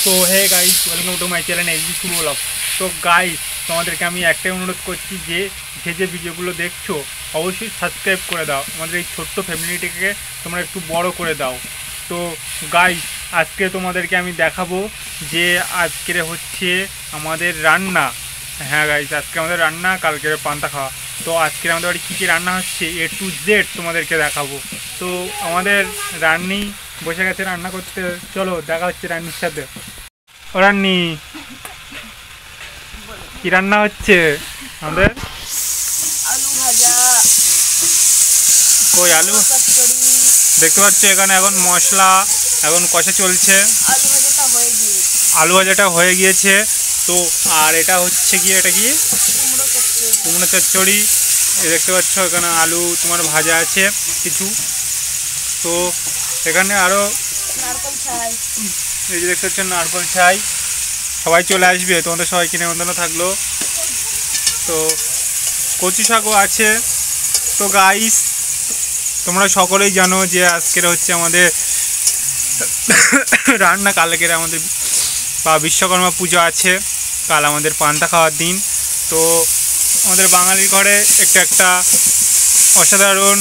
তো hey guys, welcome to my channel HB Shubho blog. তো guys, তোমাদেরকে আমি একটাই অনুরোধ করছি যে যে ভিডিওগুলো দেখছো অবশ্যই সাবস্ক্রাইব করে দাও। আমাদের এই ছোট্ট ফ্যামিলিটিকে তোমরা একটু বড় করে দাও। তো গাইস, আজকে তোমাদেরকে আমি দেখাবো যে আজকের হচ্ছে আমাদের রান্না। হ্যাঁ গাইস, আজকে আমাদের রান্না, কালকের পান্তা খাওয়া। তো আজকের আমাদের বাড়ি কী কী রান্না হচ্ছে A to Z তোমাদেরকে দেখাবো। তো আমাদের রান্নি বসে গেছে রান্না করতে। চলো দেখা হচ্ছে রান্নির সাথে। ও রান্নি, কি রান্না হচ্ছে আমাদের? আলু ভাজা, কই আলু? দেখতে পাচ্ছ এখানে এখন মশলা এখন কষা চলছে। আলু ভাজাটা হয়ে গিয়েছে। তো আর এটা হচ্ছে কি, এটা কি কুমড়ো চচ্চড়ি। দেখতে পাচ্ছ এখানে আলু তোমার ভাজা আছে কিছু। তো এখানে আরও এই যে দেখতে পাচ্ছ নারকল ছাই। সবাই চলে আসবে, তোমাদের সবাইকে নেমন্তন্ন থাকলো। তো কচু শাকও আছে। তো গাইস, তোমরা সকলেই জানো যে আজকের হচ্ছে আমাদের রান্না, কালকের আমাদের বা বিশ্বকর্মা পুজো আছে, কাল আমাদের পান্তা খাওয়ার দিন। তো আমাদের বাঙালির ঘরে একটা অসাধারণ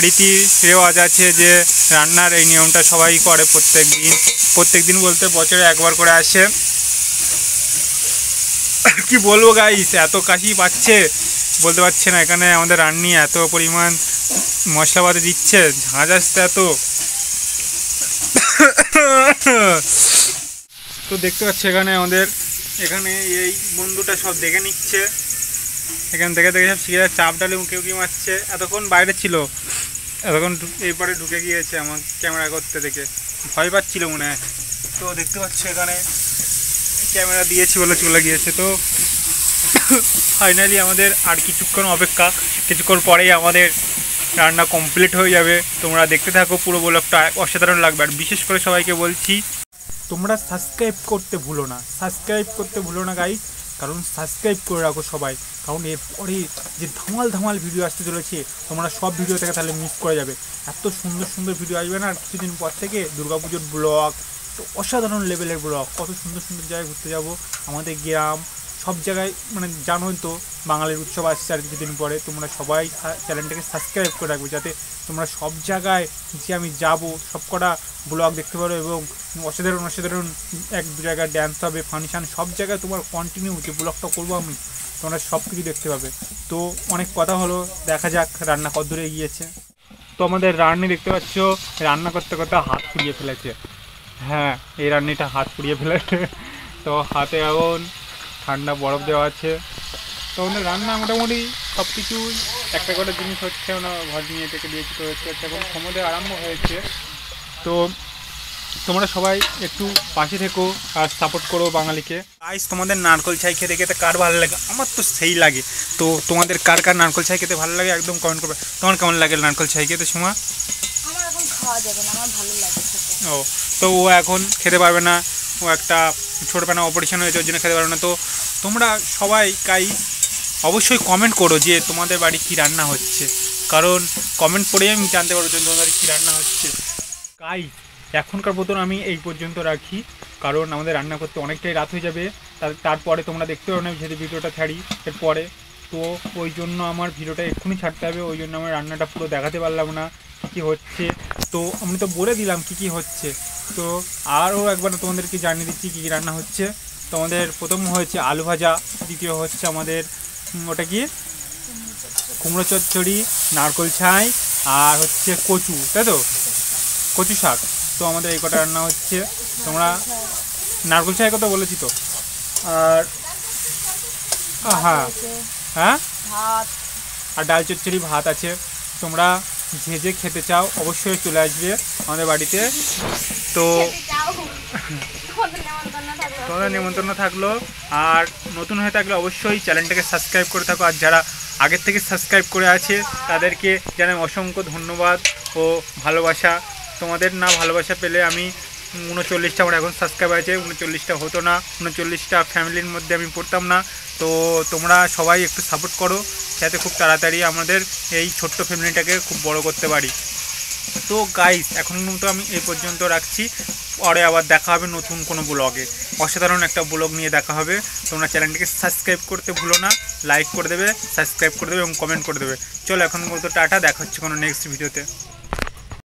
রীতি রেওয়াজ আছে যে রান্নার এই নিয়মটা সবাই করে প্রত্যেক দিন বলতে বছরে একবার করে আসে। কি বলবো গাইস, এত কাশি পাচ্ছে বলতে পারছে না। এখানে আমাদের রান্নি এত পরিমাণ মশলাপাতি দিচ্ছে, ঝাঁঝ আসছে এত। তো দেখতে পাচ্ছি এখানে এই বন্ধুটা সব দেখে নিচ্ছে। এখান থেকে সব শিখে চাপ ডালে উঁকি উঁকি মারছে। এতক্ষণ বাইরে ছিল, এতক্ষণ এইপরে ঢুকে গিয়েছে আমার ক্যামেরা করতে দেখে, ভয় পাচ্ছিল মনে হয়। তো দেখতে পাচ্ছি এখানে ক্যামেরা দিয়েছি বলে চলে গিয়েছে। তো ফাইনালি আমাদের আর কিছুক্ষণ অপেক্ষা, কিছুক্ষণ পরেই আমাদের রান্না কমপ্লিট হয়ে যাবে। তোমরা দেখতে থাকো, পুরো ব্লগটা অসাধারণ লাগবে। আর বিশেষ করে সবাইকে বলছি, তোমরা সাবস্ক্রাইব করতে ভুলো না গাইস, কারণ সাবস্ক্রাইব করে রাখো সবাই। কারণ এরপরে যে ধামাল ভিডিও আসতে চলেছে, তোমরা সব ভিডিও থেকে তাহলে মিস করে যাবে। এত সুন্দর ভিডিও আসবে না আর কিছুদিন পর থেকে। দুর্গাপুজোর ব্লগ, তো অসাধারণ লেভেলের ব্লগ, কত সুন্দর জায়গায় ঘুরতে যাব, আমাদের গ্রাম, সব জায়গায়। মানে জানোই তো বাঙালির উৎসব আসছে আর কিছুদিন পরে। তোমরা সবাই চ্যানেলটাকে সাবস্ক্রাইব করে রাখবে, যাতে তোমরা সব জায়গায় যে আমি যাব সব কটা ব্লগ দেখতে পারো। এবং অসাধারণ এক দু জায়গায় ড্যান্স হবে, ফাংশান, সব জায়গায় তোমার কন্টিনিউ যে ব্লগটা করবো আমি, তোমরা সব কিছু দেখতে পাবে। তো অনেক কথা হলো, দেখা যাক রান্না কত দূরে এগিয়েছে। তো আমাদের রান্নি দেখতে পাচ্ছ রান্না করতে হাত পুড়িয়ে ফেলেছে। হ্যাঁ, এই রান্নিটা হাত পুড়িয়ে ফেলেছে। তো হাতে এখন ঠান্ডা বরফ দেওয়া আছে। তো আমাদের রান্না মোটামুটি সব কিছু একটা করে জিনিস হচ্ছে, আমরা ঘর নিয়ে থেকে দিয়েছি। তো হচ্ছে এখন সময় দেওয়া আরম্ভ হয়েছে। তো তোমরা সবাই একটু পাশে থেকো আর সাপোর্ট করো বাঙালিকে। গাইস, তোমাদের নারকল ছাই খেতে কার ভালো লাগে? আমার তো সেই লাগে। তো তোমাদের কার নারকল ছাই খেতে ভালো লাগে একদম কমেন্ট করবে। তোমার কেমন লাগে নারকল ছাই খেতে সময়? আমার এখন খাওয়া যাবে না, আমার ভালো লাগে খেতে। ও, তো ও এখন খেতে পারবে না, ও একটা ছোটোবেলা অপারেশন হয়েছে, ওর জন্য খেতে পারবে না। তো তোমরা সবাই অবশ্যই কমেন্ট করো যে তোমাদের বাড়ি কী রান্না হচ্ছে, কারণ কমেন্ট পড়েই আমি জানতে পারবো যে তোমাদের কী রান্না হচ্ছে। এখনকার মতন আমি এই পর্যন্ত রাখি, কারণ আমাদের রান্না করতে অনেকটাই রাত হয়ে যাবে। তারপরে তোমরা দেখতে পারো না যদি ভিডিওটা ছাড়ি এরপরে। তো ওই জন্য আমার ভিডিওটা এক্ষুনি ছাড়তে হবে, ওই জন্য আমার রান্নাটা পুরো দেখাতে পারলাম না কী হচ্ছে। তো আমি তো বলে দিলাম কী হচ্ছে। তো আরও একবার তোমাদেরকে জানিয়ে দিচ্ছি কী রান্না হচ্ছে। তো আমাদের প্রথম হয়েছে আলু ভাজা, দ্বিতীয় হচ্ছে আমাদের ওটা কি কুমড়ো চচ্চড়ি, নারকল ছাই, আর হচ্ছে কচু, তাই তো কচু শাক। তো আমাদের এই কটা রান্না হচ্ছে। তোমরা নারকল ছাই কথা বলেছি তো। আর হ্যাঁ আর ডাল চচ্চড়ি ভাত আছে। তোমরা যে খেতে চাও অবশ্যই চলে আসবে আমাদের বাড়িতে। তো তোমাদের নেমন্তন্ন থাকলো। আর নতুন হয়ে থাকলে অবশ্যই চ্যানেলটাকে সাবস্ক্রাইব করে থাকো। আর যারা আগের থেকে সাবস্ক্রাইব করে আছে তাদেরকে জানাই অসংখ্য ধন্যবাদ ও ভালোবাসা। তোমাদের না ভালোবাসা পেলে আমি 39টা আমার এখন সাবস্ক্রাইব আছে, 39টা হতো না, 39টা ফ্যামিলির মধ্যে আমি পড়তাম না। তো তোমরা সবাই একটু সাপোর্ট করো, যাতে খুব তাড়াতাড়ি আমাদের এই ছোট্ট ফ্যামিলিটাকে খুব বড় করতে পারি। তো গাইস, এখন মতো আমি এই পর্যন্ত রাখছি। পরে আবার দেখা হবে নতুন কোনো ব্লগে, অসাধারণ একটা ব্লগ নিয়ে দেখা হবে। তোমরা চ্যানেলটিকে সাবস্ক্রাইব করতে ভুলো না, লাইক করে দেবে, সাবস্ক্রাইব করে দেবে এবং কমেন্ট করে দেবে। চলো এখন বলতো টাটা, দেখা হচ্ছে কোনো নেক্সট ভিডিওতে।